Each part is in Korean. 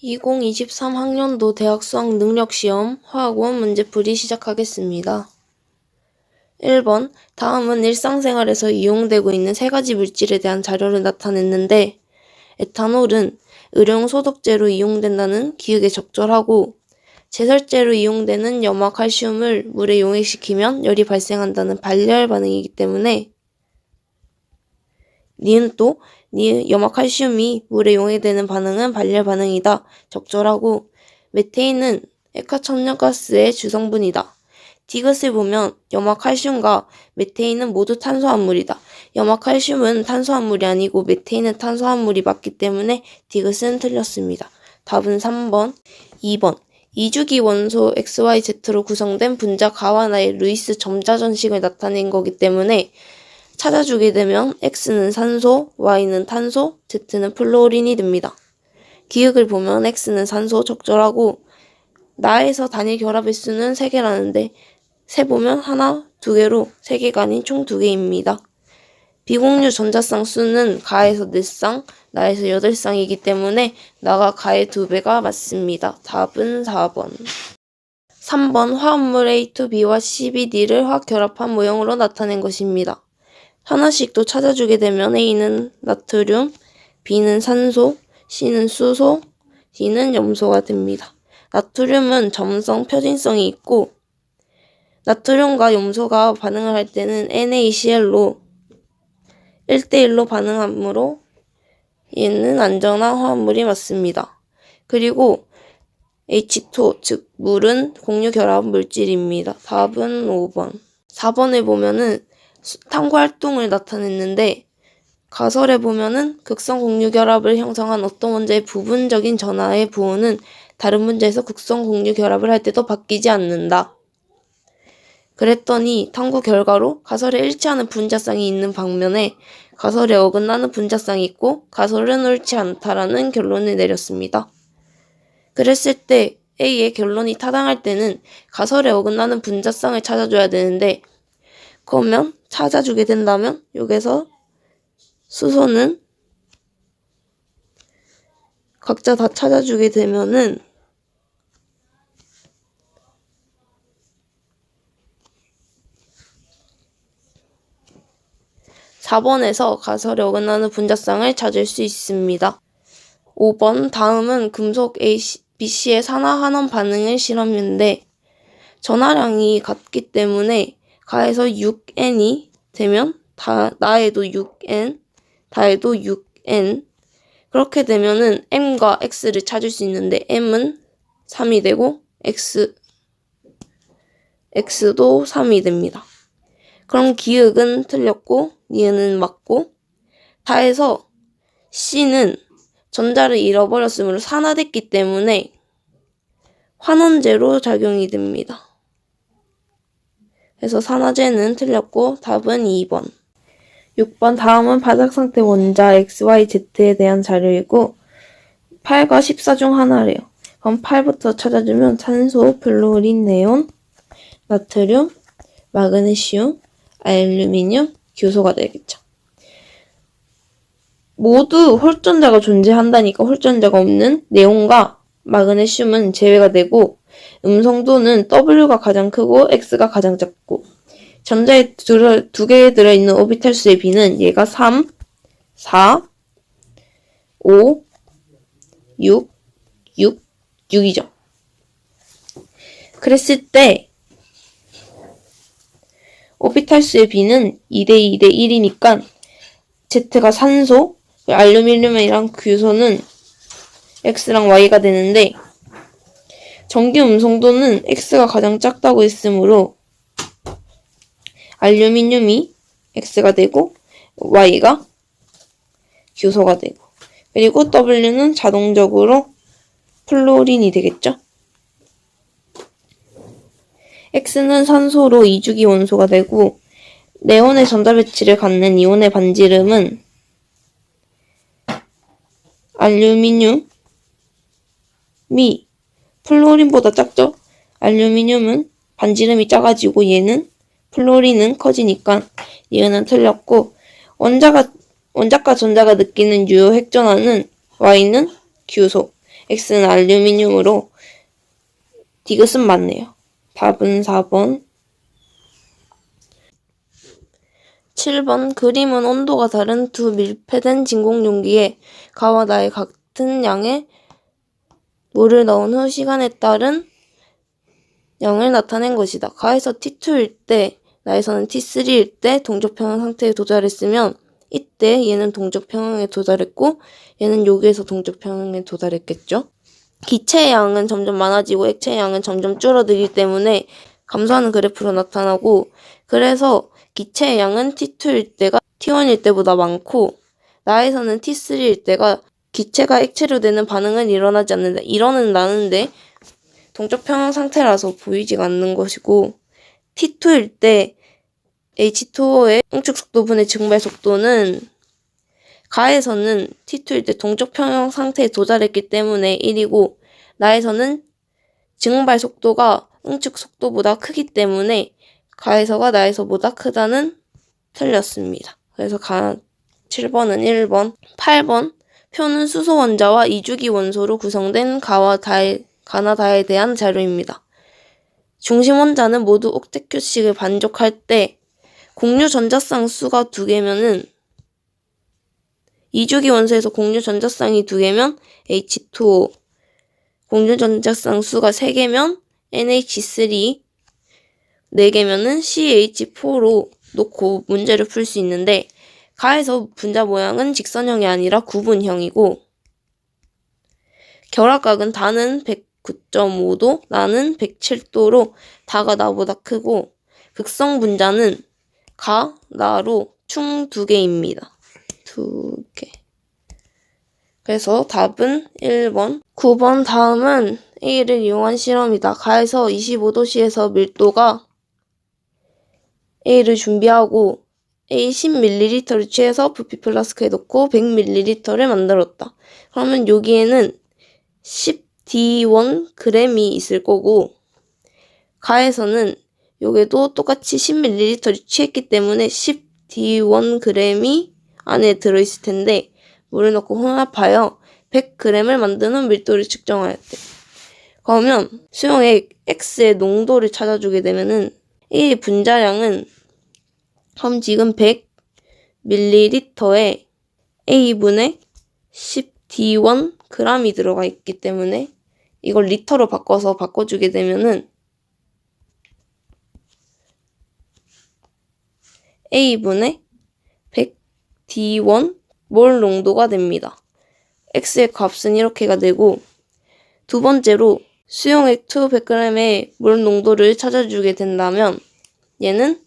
2023학년도 대학 수학 능력 시험 화학원 문제풀이 시작하겠습니다. 1번. 다음은 일상생활에서 이용되고 있는 세 가지 물질에 대한 자료를 나타냈는데 에탄올은 의료용 소독제로 이용된다는 기억에 적절하고 제설제로 이용되는 염화칼슘을 물에 용액시키면 열이 발생한다는 발열 반응이기 때문에 니은 또 염화칼슘이 물에 용해되는 반응은 발열 반응이다. 적절하고 메테인은 액화천연가스의 주성분이다. 디귿을 보면 염화칼슘과 메테인은 모두 탄수화물이다. 염화칼슘은 탄수화물이 아니고 메테인은 탄수화물이 맞기 때문에 디귿은 틀렸습니다. 답은 3번. 2번. 2주기 원소 XYZ로 구성된 분자 가와나의 루이스 점자전식을 나타낸 거기 때문에 찾아주게 되면 X는 산소, Y는 탄소, Z는 플루오린이 됩니다. 기억을 보면 X는 산소 적절하고 나에서 단일 결합의 수는 3개라는데 세보면 하나, 2개로 3개가 아닌 총 2개입니다. 비공유 전자쌍 수는 가에서 4쌍, 나에서 8쌍이기 때문에 나가 가의 2배가 맞습니다. 답은 4번. 3번 화합물 A2B와 CBD를 화학 결합한 모형으로 나타낸 것입니다. 하나씩 또 찾아주게 되면 A는 나트륨, B는 산소, C는 수소, D는 염소가 됩니다. 나트륨은 점성, 표진성이 있고 나트륨과 염소가 반응을 할 때는 NaCl로 1대1로 반응하므로 얘는 안전한 화합물이 맞습니다. 그리고 H2O, 즉 물은 공유결합 물질입니다. 답은 5번. 4번에 보면은 탐구 활동을 나타냈는데 가설에 보면은 극성 공유결합을 형성한 어떤 원자의 부분적인 전하의 부호는 다른 문제에서 극성 공유결합을 할 때도 바뀌지 않는다. 그랬더니 탐구 결과로 가설에 일치하는 분자쌍이 있는 방면에 가설에 어긋나는 분자쌍이 있고 가설은 옳지 않다라는 결론을 내렸습니다. 그랬을 때 A의 결론이 타당할 때는 가설에 어긋나는 분자쌍을 찾아줘야 되는데 그러면 찾아주게 된다면 여기서 수소는 각자 다 찾아주게 되면은 (4번에서) 가설에 어긋나는 분자쌍을 찾을 수 있습니다. 5번 다음은 금속 BC의 산화환원 반응의 실험인데 전하량이 같기 때문에 가에서 6n이 되면 나에도 6n, 다에도 6n 그렇게 되면은 m과 x를 찾을 수 있는데 m은 3이 되고 x도 3이 됩니다. 그럼 기억은 틀렸고 니은은 맞고 다에서 C는 전자를 잃어버렸으므로 산화됐기 때문에 환원제로 작용이 됩니다. 그래서 산화제는 틀렸고 답은 2번. 6번 다음은 바닥상태 원자 XYZ에 대한 자료이고 8과 14 중 하나래요. 그럼 8부터 찾아주면 산소, 플루린, 네온, 나트륨, 마그네슘, 알루미늄, 규소가 되겠죠. 모두 홀전자가 존재한다니까 홀전자가 없는 네온과 마그네슘은 제외가 되고 음성도는 W가 가장 크고 X가 가장 작고 전자에 두 개에 들어있는 오비탈 수의 비는 얘가 3, 4, 5, 6, 6, 6이죠. 그랬을 때 오비탈 수의 비는 2대2 대 1이니까 Z가 산소, 알루미늄이랑 규소는 X랑 Y가 되는데 전기 음성도는 X가 가장 작다고 했으므로 알루미늄이 X가 되고 Y가 규소가 되고 그리고 W는 자동적으로 플루린이 되겠죠. X는 산소로 2주기 원소가 되고 네온의 전자배치를 갖는 이온의 반지름은 알루미늄이 플루린보다 작죠? 알루미늄은 반지름이 작아지고 얘는 플루린은 커지니까 얘는 틀렸고 원자과 전자가 느끼는 유효 핵전하는 Y는 규소, X는 알루미늄으로 디귿은 맞네요. 답은 4번. 7번 그림은 온도가 다른 두 밀폐된 진공 용기에 가와 나의 같은 양의 물을 넣은 후 시간에 따른 양을 나타낸 것이다. 가에서 T2일 때, 나에서는 T3일 때 동적평형 상태에 도달했으면 이때 얘는 동적평형에 도달했고 얘는 여기에서 동적평형에 도달했겠죠. 기체의 양은 점점 많아지고 액체의 양은 점점 줄어들기 때문에 감소하는 그래프로 나타나고, 그래서 기체의 양은 T2일 때가 T1일 때보다 많고 나에서는 T3일 때가 기체가 액체로 되는 반응은 일어나지 않는다. 일어는 나는데 동적평형 상태라서 보이지가 않는 것이고, T2일 때 H2O의 응축 속도분의 증발 속도는 가에서는 T2일 때 동적평형 상태에 도달했기 때문에 1이고 나에서는 증발 속도가 응축 속도보다 크기 때문에 가에서가 나에서보다 크다는 틀렸습니다. 그래서 7번은 1번. 8번 표는 수소 원자와 이주기 원소로 구성된 가나 다에 대한 자료입니다. 중심 원자는 모두 옥텟큐식을 반족할 때 공유 전자쌍 수가 2개면은 이주기 원소에서 공유 전자쌍이 2개면 H2O, 공유 전자쌍 수가 3개면 NH3, 4개면은 CH4로 놓고 문제를 풀 수 있는데, 가에서 분자 모양은 직선형이 아니라 구분형이고 결합각은 다는 109.5도, 나는 107도로 다가 나보다 크고 극성 분자는 가, 나로 총 2개입니다. 2개. 그래서 답은 1번. 9번 다음은 A를 이용한 실험이다. 가에서 25도씨에서 밀도가 A를 준비하고 A 10ml를 취해서 부피 플라스크에 넣고 100ml를 만들었다. 그러면 여기에는 10D1g이 있을 거고 가에서는 여기도 똑같이 10ml를 취했기 때문에 10D1g이 안에 들어있을 텐데 물을 넣고 혼합하여 100g을 만든 후 밀도를 측정하였대. 그러면 수용액 X의 농도를 찾아주게 되면은 이 분자량은 그럼 지금 100ml에 A분의 10D1g이 들어가 있기 때문에 이걸 리터로 바꿔주게 되면은 A분의 100D1 몰 농도가 됩니다. X의 값은 이렇게가 되고, 두 번째로 수용액 2 100g의 몰 농도를 찾아주게 된다면 얘는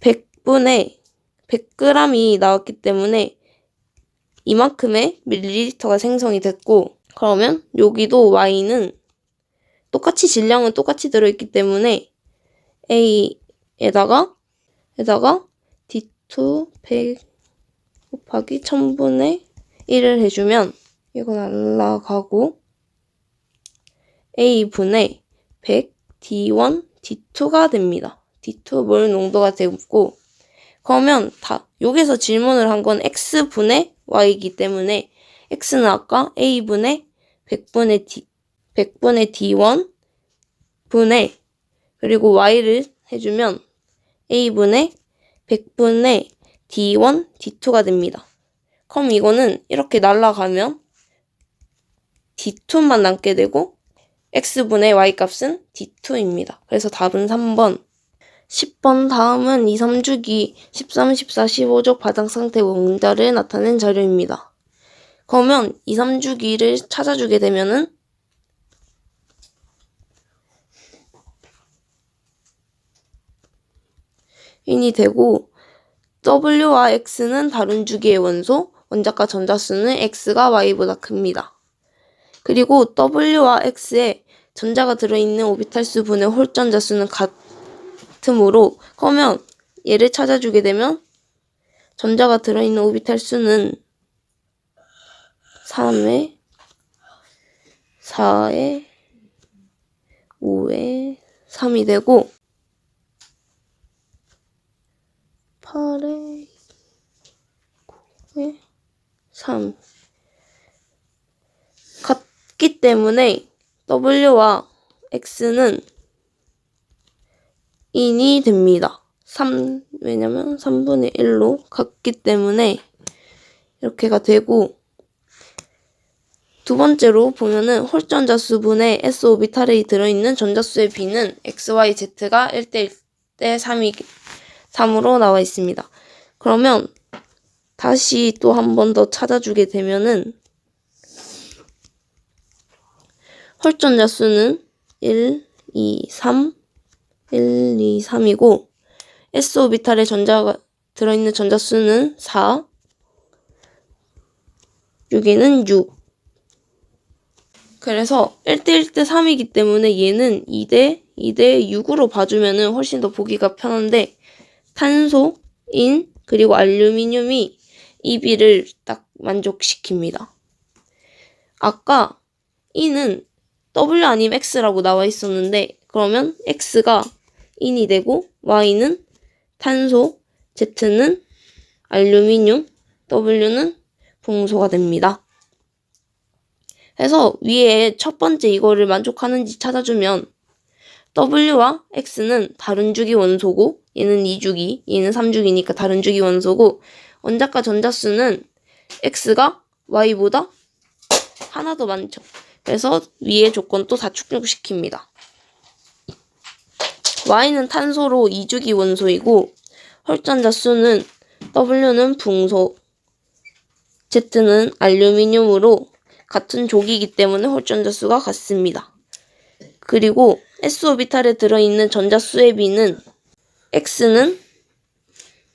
100분의 100g이 나왔기 때문에 이만큼의 밀리리터가 생성이 됐고, 그러면 여기도 Y는 똑같이 질량은 똑같이 들어있기 때문에 A에다가 D2 100 곱하기 1000분의 1을 해주면 이거 날라가고 A분의 100 D1 D2가 됩니다. D2 몰 농도가 되고, 그러면 여기서 질문을 한 건 X분의 Y이기 때문에 X는 아까 A분의 100분의 D1 분의 그리고 Y를 해주면 A분의 100분의 D1 D2가 됩니다. 그럼 이거는 이렇게 날라가면 D2만 남게 되고 X분의 Y 값은 D2입니다. 그래서 답은 3번. 10번 다음은 2, 3주기 13, 14, 15족 바닥 상태 원자를 나타낸 자료입니다. 그러면 2, 3주기를 찾아주게 되면은 인이 되고, W와 X는 다른 주기의 원소, 원자과 전자수는 X가 Y보다 큽니다. 그리고 W와 X에 전자가 들어있는 오비탈수 분의 홀전자 수는 같으므로, 그러면 얘를 찾아주게 되면 전자가 들어있는 오비탈 수는 3에 4에 5에 3이 되고 8에 9에 3. 같기 때문에 W와 X는 인이 됩니다. 왜냐면 3분의 1로 같기 때문에 이렇게가 되고, 두 번째로 보면은 홀전자수분의 s 오비탈이 들어있는 전자수의 B는 x, y, z가 1대 1대 3으로 나와 있습니다. 그러면 다시 또 한 번 더 찾아주게 되면은 홀전자수는 1, 2, 3, 1, 2, 3이고 s 오비탈에 전자가 들어있는 전자수는 4, 여기는 6. 그래서 1대 1대 3이기 때문에 얘는 2대 6으로 봐주면은 훨씬 더 보기가 편한데, 탄소, 인, 그리고 알루미늄이 이 비를 딱 만족시킵니다. 아까 인은 W 아니면 X라고 나와 있었는데, 그러면 X가 인이 되고 Y는 탄소, Z는 알루미늄, W는 붕소가 됩니다. 그래서 위에 첫 번째 이거를 만족하는지 찾아주면 W와 X는 다른 주기 원소고, 얘는 2주기, 얘는 3주기니까 다른 주기 원소고, 원자과 전자수는 X가 Y보다 하나 더 많죠. 그래서 위에 조건 또 다 충족시킵니다. Y는 탄소로 2주기 원소이고, 홀전자수는 W는 붕소, Z는 알루미늄으로 같은 족이기 때문에 홀전자수가 같습니다. 그리고 s오비탈에 들어있는 전자수의 B는 X는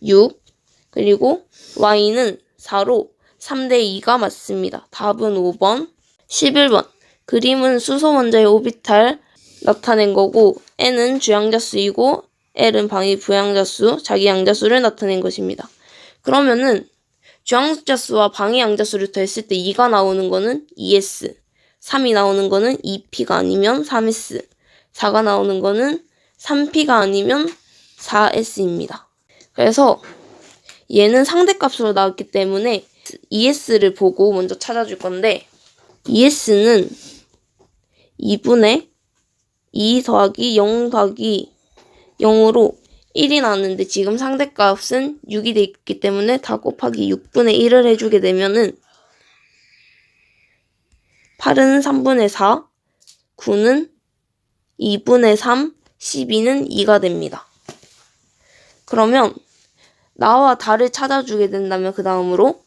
6, 그리고 Y는 4로 3대 2가 맞습니다. 답은 5번. 11번. 그림은 수소 원자의 오비탈 나타낸 거고, N은 주양자수이고 L은 방위 부양자수, 자기 양자수를 나타낸 것입니다. 그러면은 주양자수와 방위 양자수를 더했을 때 2가 나오는 거는 2S, 3이 나오는 거는 2P가 아니면 3S, 4가 나오는 거는 3P가 아니면 4S입니다. 그래서 얘는 상대값으로 나왔기 때문에 ES를 보고 먼저 찾아줄 건데, ES는 2분의 2 더하기 0 더하기 0으로 1이 나왔는데, 지금 상대값은 6이 돼 있기 때문에 다 곱하기 6분의 1을 해주게 되면은 8은 3분의 4, 9는 2분의 3, 12는 2가 됩니다. 그러면 나와 다를 찾아주게 된다면 그 다음으로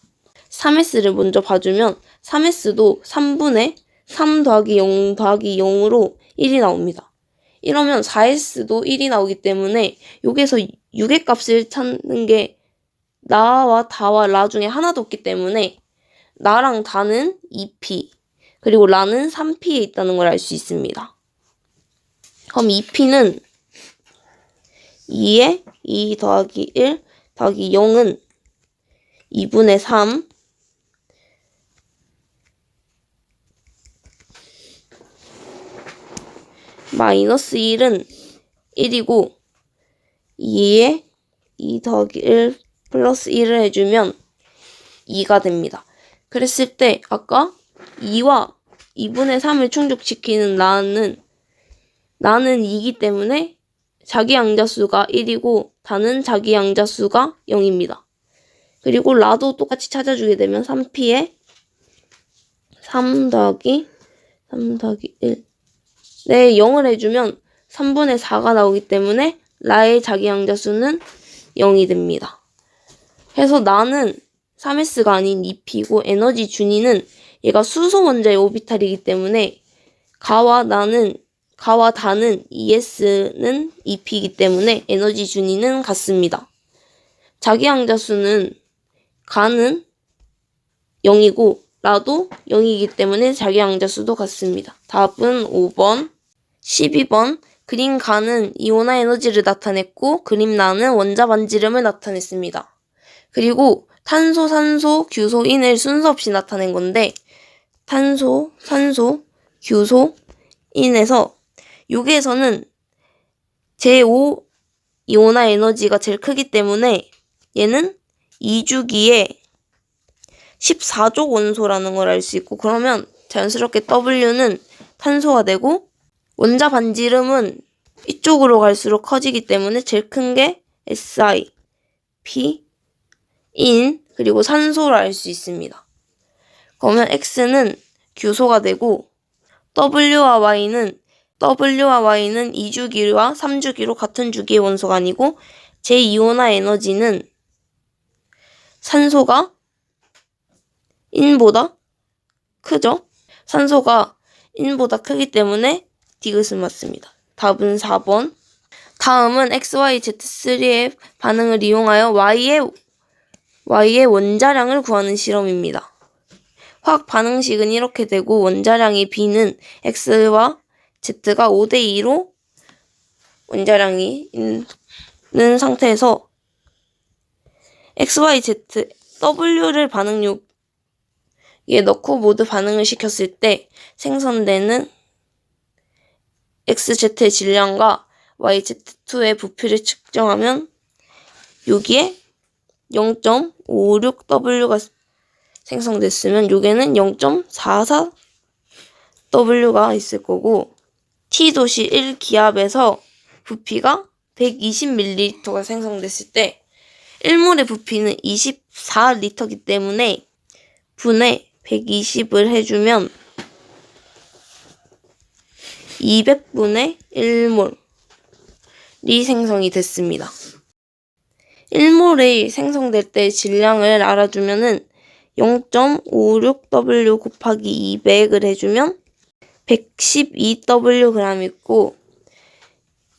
3S를 먼저 봐주면 3S도 3분의 3 더하기 0 더하기 0으로 1이 나옵니다. 이러면 4S도 1이 나오기 때문에 여기서 6의 값을 찾는 게 나와 다와 라 중에 하나도 없기 때문에 나랑 다는 2P, 그리고 라는 3P에 있다는 걸 알 수 있습니다. 그럼 2P는 2에 2 더하기 1 더하기 0은 2분의 3, 마이너스 1은 1이고, 2에 2 더하기 1 플러스 1을 해주면 2가 됩니다. 그랬을 때 아까 2와 2분의 3을 충족시키는 나는 2이기 때문에 자기 양자수가 1이고 다는 자기 양자수가 0입니다. 그리고 라도 똑같이 찾아주게 되면 3P에 3 더하기 1 네, 0을 해주면 3분의 4가 나오기 때문에 라의 자기 양자수는 0이 됩니다. 그래서 나는 3S가 아닌 2P고 에너지 준위는 얘가 수소 원자의 오비탈이기 때문에 가와 다는 ES는 2P이기 때문에 에너지 준위는 같습니다. 자기 양자수는 가는 0이고 라도 0이기 때문에 자기 양자수도 같습니다. 답은 5번. 12번. 그림 가는 이온화 에너지를 나타냈고 그림 나는 원자 반지름을 나타냈습니다. 그리고 탄소, 산소, 규소, 인을 순서 없이 나타낸 건데, 탄소, 산소, 규소, 인에서 여기에서는 제5 이온화 에너지가 제일 크기 때문에 얘는 2주기에 14족 원소라는 걸 알 수 있고, 그러면 자연스럽게 W는 탄소가 되고 원자 반지름은 이쪽으로 갈수록 커지기 때문에 제일 큰 게 Si, P, 인 그리고 산소를 알 수 있습니다. 그러면 X는 규소가 되고 W와 Y는 2주기와 3주기로 같은 주기의 원소가 아니고 제2온화 에너지는 산소가 인보다 크죠? 산소가 인보다 크기 때문에 디귿은 맞습니다. 답은 4번. 다음은 XYZ3의 반응을 이용하여 Y의 원자량을 구하는 실험입니다. 화학 반응식은 이렇게 되고 원자량이 B는 X와 Z가 5대2로 원자량이 있는 상태에서 XYZ, W를 반응육에 넣고 모두 반응을 시켰을 때 생성되는 XZ의 질량과 YZ2의 부피를 측정하면 여기에 0.56W가 생성됐으면 여기에는 0.44W가 있을 거고 T도시 1기압에서 부피가 120ml가 생성됐을 때 1몰의 부피는 24L이기 때문에 분의 120을 해주면 200분의 1몰이 생성이 됐습니다. 1몰이 생성될 때 질량을 알아주면은 0.56W 곱하기 200을 해주면 112W 있고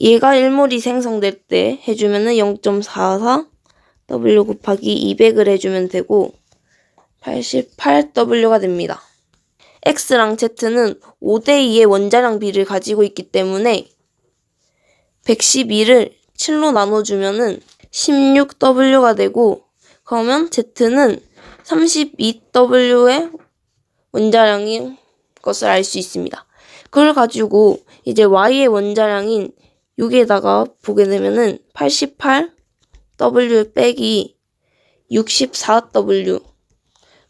얘가 1몰이 생성될 때 해주면은 0.44W 곱하기 200을 해주면 되고 88W가 됩니다. X랑 Z는 5대2의 원자량 비를 가지고 있기 때문에 112를 7로 나눠주면은 16W가 되고 그러면 Z는 32W의 원자량인 것을 알 수 있습니다. 그걸 가지고 이제 Y의 원자량인 여기에다가 보게 되면은 88W 빼기 64W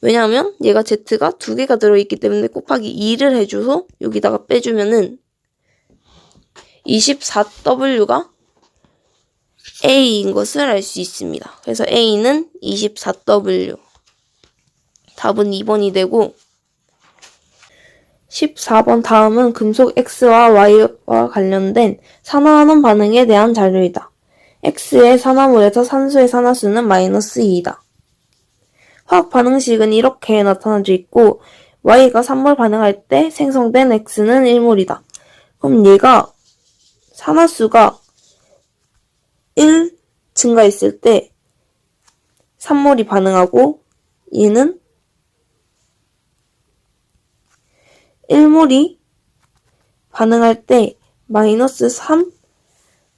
왜냐하면 얘가 Z가 2개가 들어있기 때문에 곱하기 2를 해줘서 여기다가 빼주면은 24W가 A인 것을 알 수 있습니다. 그래서 A는 24W. 답은 2번이 되고 14번 다음은 금속 X와 Y와 관련된 산화환원 반응에 대한 자료이다. X의 산화물에서 산소의 산화수는 -2이다. 화학 반응식은 이렇게 나타나져 있고 Y가 3몰 반응할 때 생성된 X는 1몰이다. 그럼 얘가 산화수가 1 증가했을 때 3몰이 반응하고 얘는 1몰이 반응할 때 -3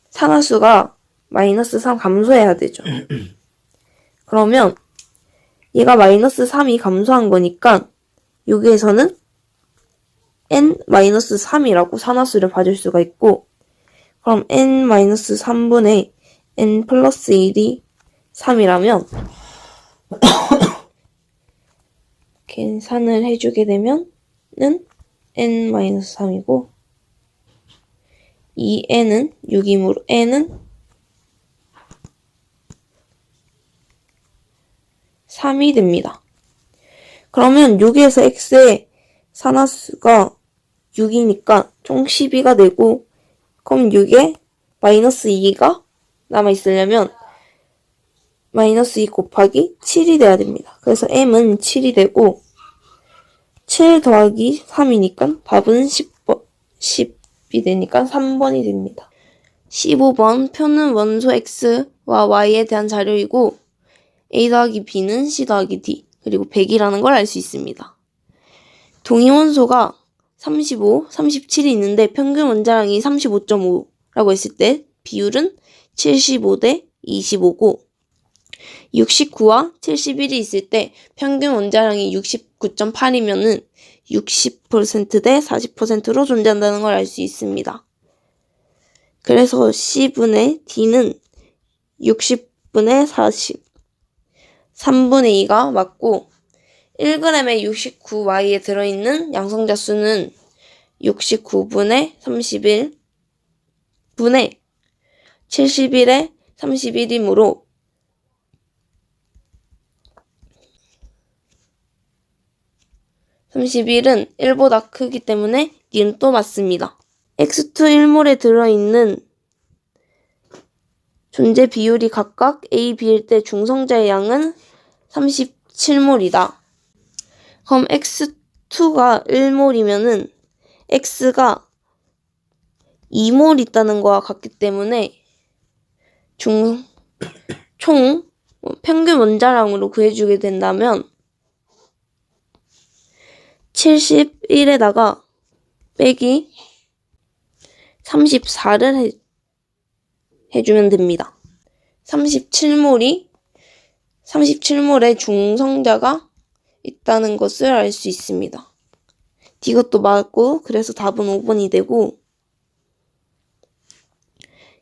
산화수가 -3 감소해야 되죠. 그러면 얘가 -3이 감소한 거니까 여기에서는 n-3이라고 산화수를 봐줄 수가 있고 그럼 n-3분의 n 플러스 1이 3이라면 계산을 해주게 되면은 n-3이고 이 n은 6이므로 n은 3이 됩니다. 그러면 여기에서 x의 산화수가 6이니까 총 12가 되고 그럼 6에 -2가 남아있으려면 -2 곱하기 7이 돼야 됩니다. 그래서 m은 7이 되고 7 더하기 3이니까 답은 10이 되니까 3번이 됩니다. 15번 표는 원소 X와 Y에 대한 자료이고 A 더하기 B는 C 더하기 D 그리고 100이라는 걸 알 수 있습니다. 동위원소가 35, 37이 있는데 평균 원자량이 35.5라고 했을 때 비율은 75대 25고 69와 71이 있을 때 평균 원자량이 69.8이면은 60%대 40%로 존재한다는 걸 알 수 있습니다. 그래서 C분의 D는 60분의 40, 3분의 2가 맞고 1g의 69Y에 들어있는 양성자 수는 69분의 31 분의 71의 31이므로 31은 1보다 크기 때문에 니은 또 맞습니다. X2 1몰에 들어있는 존재 비율이 각각 A, B일 때 중성자의 양은 37몰이다. 그럼 X2가 1몰이면은 X가 2몰 있다는 거와 같기 때문에 총 평균 원자량으로 구해주게 된다면 71에다가 빼기 34를 해주면 됩니다. 37몰의 중성자가 있다는 것을 알 수 있습니다. 이것도 맞고 그래서 답은 5번이 되고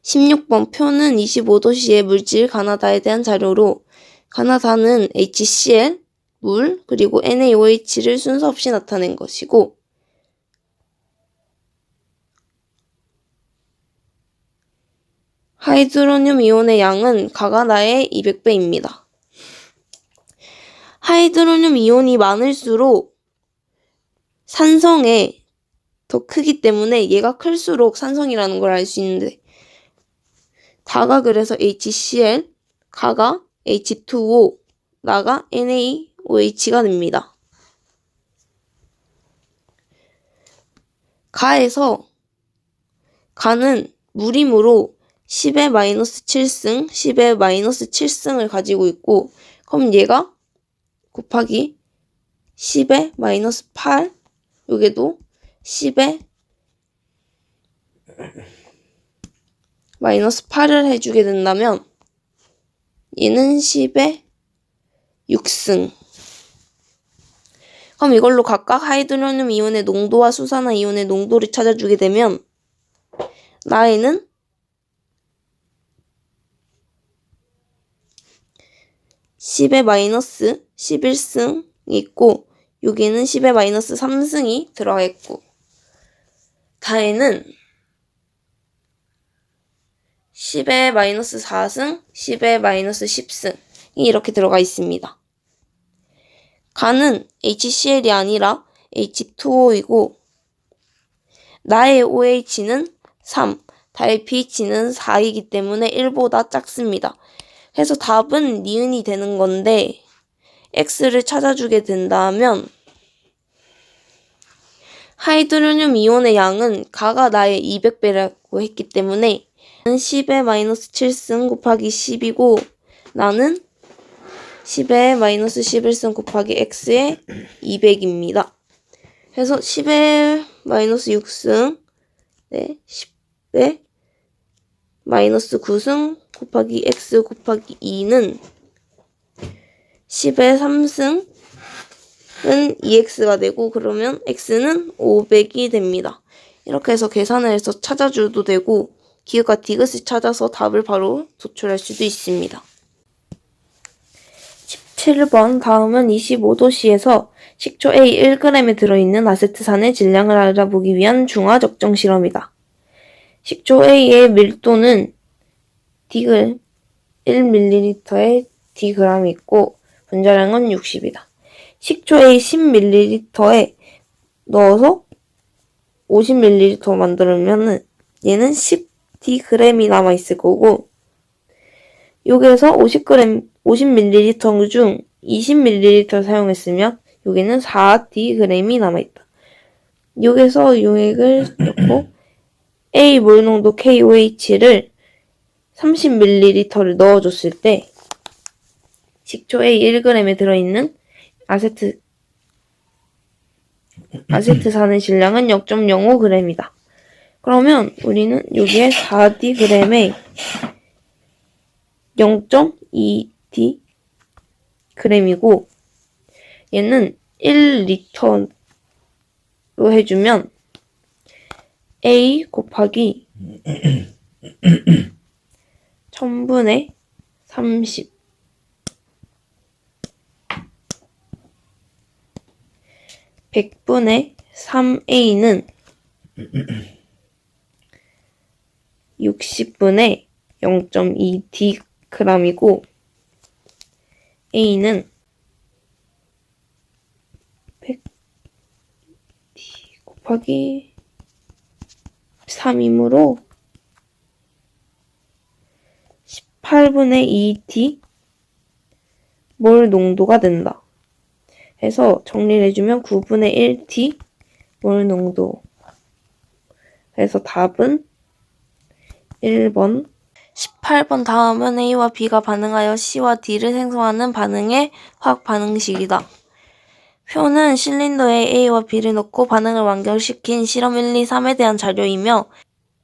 16번 표는 25도씨의 물질 가나다에 대한 자료로 가나다는 HCl, 물, 그리고 NaOH를 순서 없이 나타낸 것이고 하이드로늄 이온의 양은 가가나의 200배입니다. 하이드로늄 이온이 많을수록 산성에 더 크기 때문에 얘가 클수록 산성이라는 걸 알 수 있는데 다가 그래서 HCl, 가가 H2O, 나가 NaOH가 됩니다. 가는 물이므로 10의 마이너스 7승, 10의 마이너스 7승을 가지고 있고 그럼 얘가 곱하기 10의 마이너스 8, 요게도 10의 마이너스 8을 해주게 된다면 얘는 10의 6승. 그럼 이걸로 각각 하이드로늄 이온의 농도와 수산화 이온의 농도를 찾아주게 되면 나에는 10의 마이너스 11승이 있고 여기는 10의 마이너스 3승이 들어가 있고 다에는 10의 마이너스 4승, 10의 마이너스 10승이 이렇게 들어가 있습니다. 가는 HCl이 아니라 H2O이고 나의 OH는 3, 다의 pH는 4이기 때문에 1보다 작습니다. 그래서 답은 니은이 되는 건데 X를 찾아주게 된다면 하이드로늄 이온의 양은 가가 나의 200배라고 했기 때문에 10의 마이너스 7승 곱하기 10이고 나는 10의 마이너스 11승 곱하기 X의 200입니다. 그래서 10의 마이너스 6승, 10의 마이너스 9승 곱하기 X 곱하기 2는 10의 3승은 2X가 되고 그러면 X는 500이 됩니다. 이렇게 해서 계산을 해서 찾아줘도 되고 기읍과 디귿을 찾아서 답을 바로 도출할 수도 있습니다. 17번 다음은 25도씨에서 식초 A 1g에 들어있는 아세트산의 질량을 알아보기 위한 중화 적정 실험이다. 식초 A의 밀도는 Dg 1ml에 Dg이 있고 분자량은 60이다. 식초 A 10ml에 넣어서 50ml 만들면은 얘는 10Dg이 남아있을 거고 여기에서 50ml 중 20ml 사용했으면 여기는 4Dg이 남아있다. 여기서 용액을 넣고 A 몰농도 KOH를 30ml를 넣어줬을 때 식초 A 1g에 들어있는 아세트산의 질량은 0.05g이다. 그러면 우리는 여기에 4Dg에 0.2Dg이고 얘는 1리터로 해주면 A 곱하기 1000분의 30 100분의 3A는 60분의 0.2dg이고 A는 100d 곱하기 3이므로 18분의 2d 몰 농도가 된다. 해서 정리를 해주면 9분의 1d 몰 농도. 그래서 답은 1번. 18번 다음은 A와 B가 반응하여 C와 D를 생성하는 반응의 화학 반응식이다. 표는 실린더에 A와 B를 넣고 반응을 완결시킨 실험 1, 2, 3에 대한 자료이며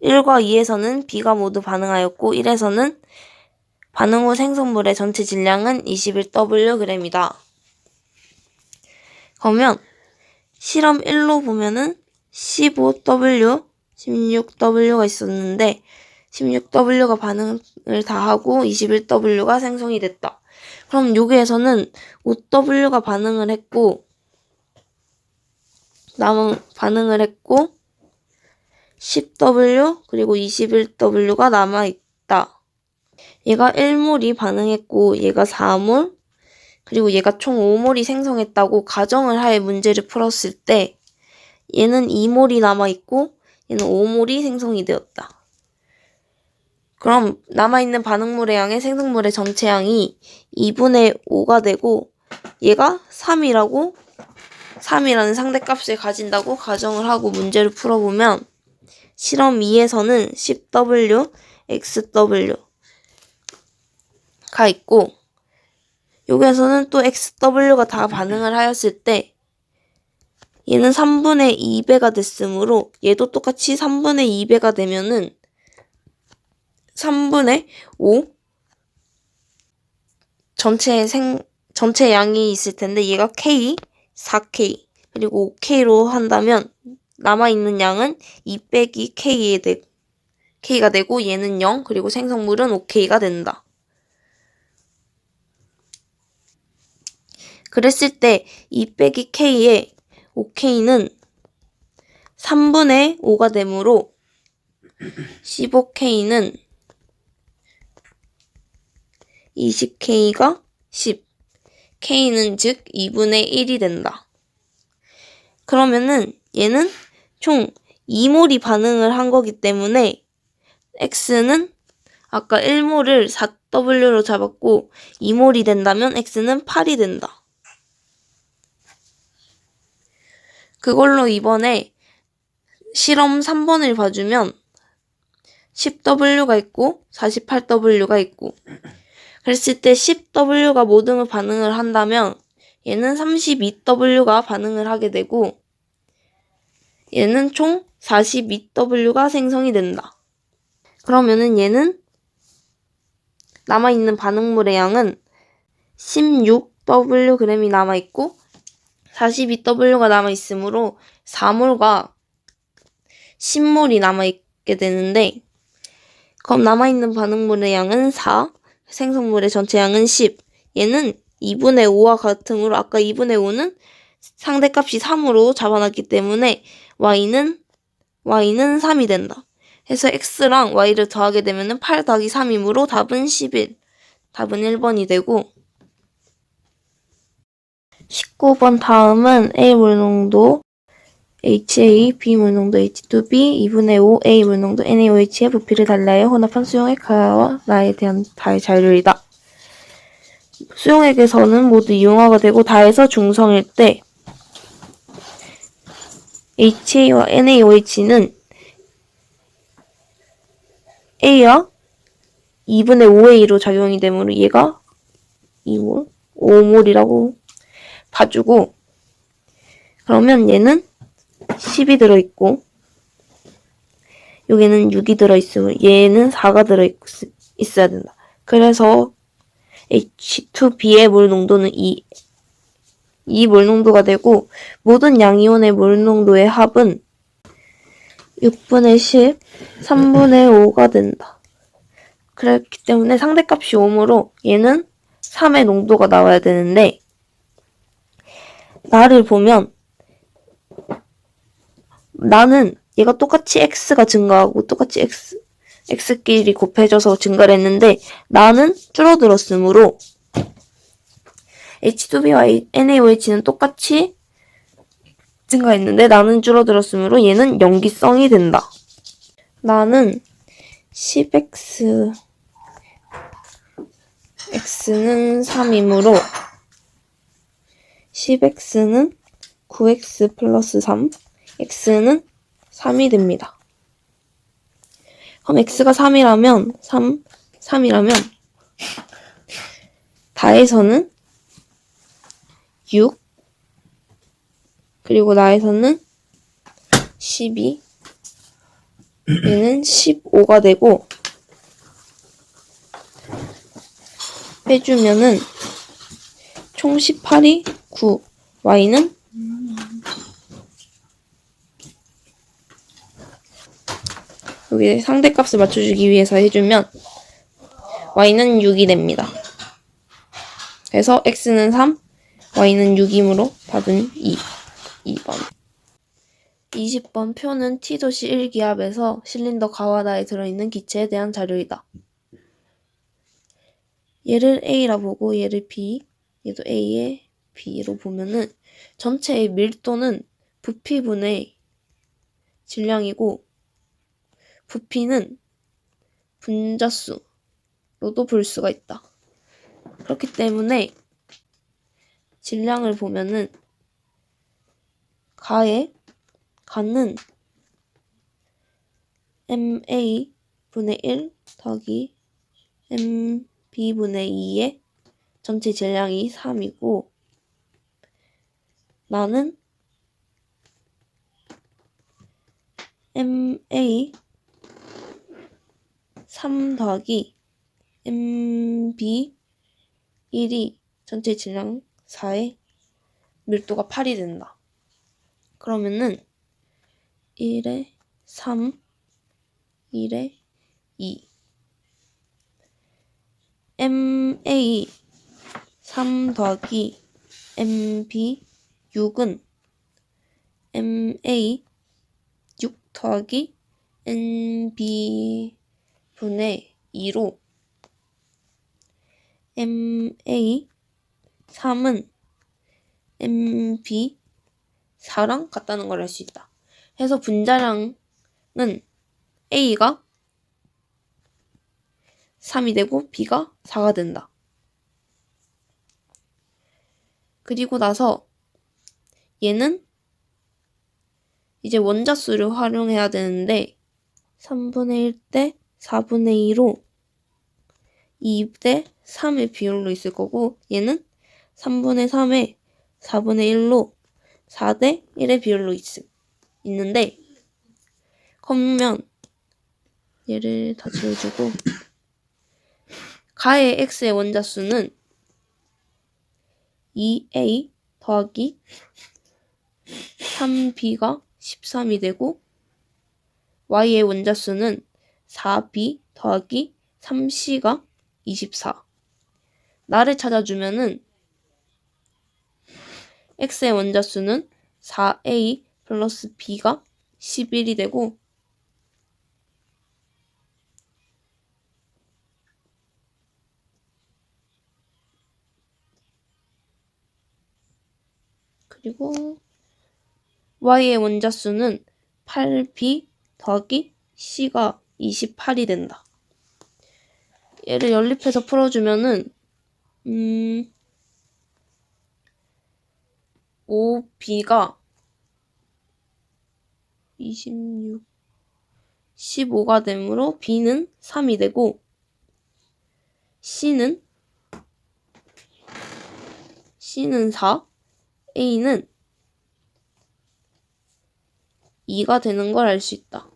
1과 2에서는 B가 모두 반응하였고 1에서는 반응 후 생성물의 전체 질량은 21Wg이다. 그러면 실험 1로 보면은 15W, 16W가 있었는데 16W가 반응을 다 하고 21W가 생성이 됐다. 그럼 여기에서는 5W가 반응을 했고 남은 반응을 했고 10W 그리고 21W가 남아있다. 얘가 1몰이 반응했고 얘가 4몰 그리고 얘가 총 5몰이 생성했다고 가정을 하에 문제를 풀었을 때 얘는 2몰이 남아있고 얘는 5몰이 생성이 되었다. 그럼 남아있는 반응물의 양의 생성물의 전체 양이 2분의 5가 되고 얘가 3이라는 상대값을 가진다고 가정을 하고 문제를 풀어보면 실험 2에서는 10W, XW가 있고 여기에서는 또 XW가 다 반응을 하였을 때 얘는 3분의 2배가 됐으므로 얘도 똑같이 3분의 2배가 되면은 3분의 5 전체 양이 있을 텐데 얘가 K, 4K 그리고 5K로 한다면 남아있는 양은 2 빼기 K가 되고 얘는 0 그리고 생성물은 5K가 된다. 그랬을 때 2 빼기 K에 5K는 3분의 5가 되므로 15K는 20K가 10, K는 즉 2분의 1이 된다. 그러면은 얘는 총 2몰이 반응을 한 거기 때문에 X는 아까 1몰을 4W로 잡았고 2몰이 된다면 X는 8이 된다. 그걸로 이번에 실험 3번을 봐주면 10W가 있고 48W가 있고 그랬을 때 10W가 모든 반응을 한다면 얘는 32W가 반응을 하게 되고 얘는 총 42W가 생성이 된다. 그러면은 얘는 남아있는 반응물의 양은 16Wg이 남아있고 42W가 남아있으므로 4몰과 10몰이 남아있게 되는데 그럼 남아있는 반응물의 양은 4, 생성물의 전체 양은 10. 얘는 2분의 5와 같으므로 아까 2분의 5는 상대값이 3으로 잡아놨기 때문에 y는 3이 된다. 해서 x랑 y를 더하게 되면 8 더하기 3이므로 답은 11. 답은 1번이 되고 19번 다음은 A 물농도 HA, B 물농도 H2B, 2분의 5 A 물농도 NaOH의 부피를 달리하여 혼합한 수용액 가와 나에 대한 다의 자율이다. 수용액에서는 모두 이용화가 되고 다에서 중성일 때 HA와 NaOH는 A와 2분의 5A로 작용이 되므로 얘가 2몰, 5몰이라고 봐주고 그러면 얘는 10이 들어있고 여기는 6이 들어있으면 얘는 4가 들어있어야 된다. 그래서 H2B의 몰 농도는 2 몰 농도가 되고 모든 양이온의 몰 농도의 합은 6분의 10, 3분의 5가 된다. 그렇기 때문에 상대값이 5이므로 얘는 3의 농도가 나와야 되는데 나를 보면 나는 얘가 똑같이 x가 증가하고 똑같이 x끼리 곱해져서 증가를 했는데 나는 줄어들었으므로 H2B와 NaOH는 똑같이 증가했는데 나는 줄어들었으므로 얘는 염기성이 된다. 나는 10x x는 3이므로 10x는 9x 플러스 3 x는 3이 됩니다. 그럼 x가 3이라면 3이라면 다에서는 6 그리고 나에서는 12 얘는 15가 되고 빼주면은 총 18이 9 y는 여기 상대값을 맞춰주기 위해서 해주면 y는 6이 됩니다. 그래서 x는 3 y는 6이므로 답은 2번. 20번 표는 T-1기압에서 실린더 가와다에 들어있는 기체에 대한 자료이다. 얘를 A라 보고 얘를 B, 얘도 A에 B로 보면은 전체의 밀도는 부피분의 질량이고 부피는 분자수로도 볼 수가 있다. 그렇기 때문에 질량을 보면은 가는 MA분의 1 더하기 MB분의 2의 전체 질량이 3이고 나는 MA 3 더하기 MB 1이 전체 질량 4의 밀도가 8이 된다. 그러면은 1에 3, 1에 2 MA 3 더하기 MB 6은 MA 6 더하기 NB 분의 2로 MA 3은 MB 4랑 같다는 걸 알 수 있다. 해서 분자량은 A가 3이 되고 B가 4가 된다. 그리고 나서 얘는 이제 원자수를 활용해야 되는데 3분의 1 대 4분의 2로 2 대 3의 비율로 있을 거고 얘는 3분의 3에 4분의 1로 4 대 1의 비율로 있는데 그러면 얘를 다 지워주고 가의 x의 원자수는 2a 더하기 3b가 13이 되고 y의 원자수는 4b 더하기 3c가 24. 나를 찾아주면은 x의 원자수는 4a 플러스 b가 11이 되고 그리고 y의 원자수는 8b 더하기 c가 28이 된다. 얘를 연립해서 풀어주면은 5b가 26, 15가 되므로 b는 3이 되고 c는 4, a는 2가 되는 걸 알 수 있다.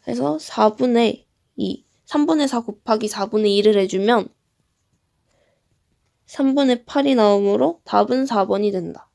그래서 4분의 2, 3분의 4 곱하기 4분의 2를 해주면 3분의 8이 나오므로 답은 4번이 된다.